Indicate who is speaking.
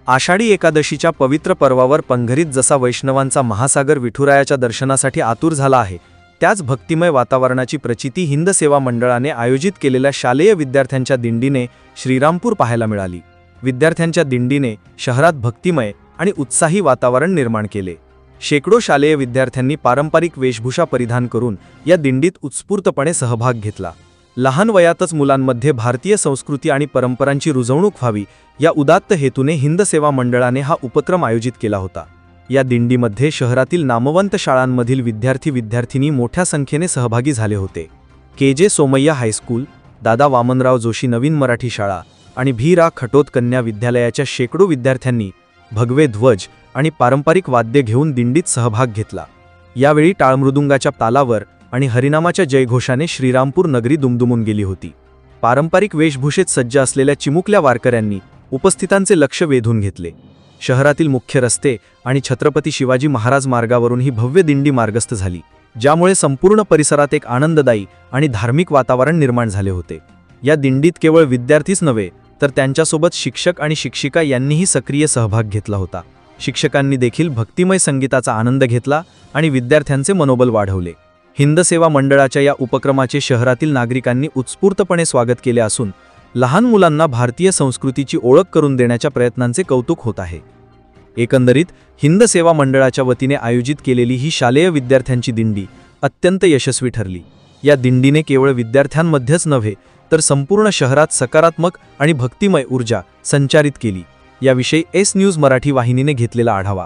Speaker 1: आषाढी एकादशीच्या पवित्र पर्वावर पंढरीत जसा वैष्णवांचा महासागर विठुरायाच्या दर्शनासाठी आतुर झाला आहे, त्याच भक्तिमय वातावरणाची प्रचिती हिंद सेवा मंडळाने आयोजित केलेल्या शालेय विद्यार्थ्यांच्या दिंडीने श्रीरामपूर पाहायला मिळाली। विद्यार्थ्यांच्या दिंडीने शहरात भक्तिमय आणि उत्साही वातावरण निर्माण केले। शेकडो शालेय विद्यार्थ्यांनी पारंपरिक वेशभूषा परिधान करून या दिंडीत उत्स्फूर्तपणे सहभाग घेतला। लहान वयातच मुलांमध्ये भारतीय संस्कृती आणि परंपरांची रुजवणूक व्हावी या उदात्त हेतूने हिंद सेवा मंडळाने हा उपक्रम आयोजित केला होता। या दिंडीमध्ये शहरातील नामवंत शाळांमधील विद्यार्थी-विद्यार्थिनी मोठ्या संख्येने सहभागी झाले होते। के.जे. सोमय्या हायस्कूल, दादा वामनराव जोशी नवीन मराठी शाळा आणि भीरा खटोत कन्या विद्यालयाच्या शेकडो विद्यार्थ्यांनी भगवे ध्वज आणि पारंपरिक वाद्य घेऊन दिंडीत सहभाग घेतला। यावेळी टाळमृदुंगाच्या तालावर आणि हरिनामाच्या जयघोषाने श्रीरामपूर नगरी दुमदुमून गेली होती। पारंपरिक वेशभूषेत सज्ज असलेल्या चिमुकल्या वारकऱ्यांनी उपस्थितांचे लक्ष वेधून घेतले। शहरातील मुख्य रस्ते आणि छत्रपती शिवाजी महाराज मार्गावरून ही भव्य दिंडी मार्गस्थ झाली, ज्यामुळे संपूर्ण परिसरात एक आनंददायी आणि धार्मिक वातावरण निर्माण झाले होते। या दिंडीत केवळ विद्यार्थीच नव्हे तर त्यांच्यासोबत शिक्षक आणि शिक्षिका यांनीही सक्रिय सहभाग घेतला होता। शिक्षकांनी देखील भक्तिमय संगीताचा आनंद घेतला आणि विद्यार्थ्यांचे मनोबल वाढवले। हिंद सेवा मंडळाच्या या उपक्रमाचे शहरातील नागरिकांनी उत्स्फूर्तपणे स्वागत केले असून लहान मुलांना भारतीय संस्कृतीची ओळख करून देण्याच्या प्रयत्नांचे कौतुक होत आहे। एकंदरीत हिंद सेवा मंडळाच्या वतीने आयोजित केलेली ही शालेय विद्यार्थ्यांची दिंडी अत्यंत यशस्वी ठरली। या दिंडीने केवळ विद्यार्थ्यांमध्येच नव्हे तर संपूर्ण शहरात सकारात्मक आणि भक्तिमय ऊर्जा संचारित केली। याविषयी एस न्यूज मराठी वाहिनीने घेतलेला आढावा।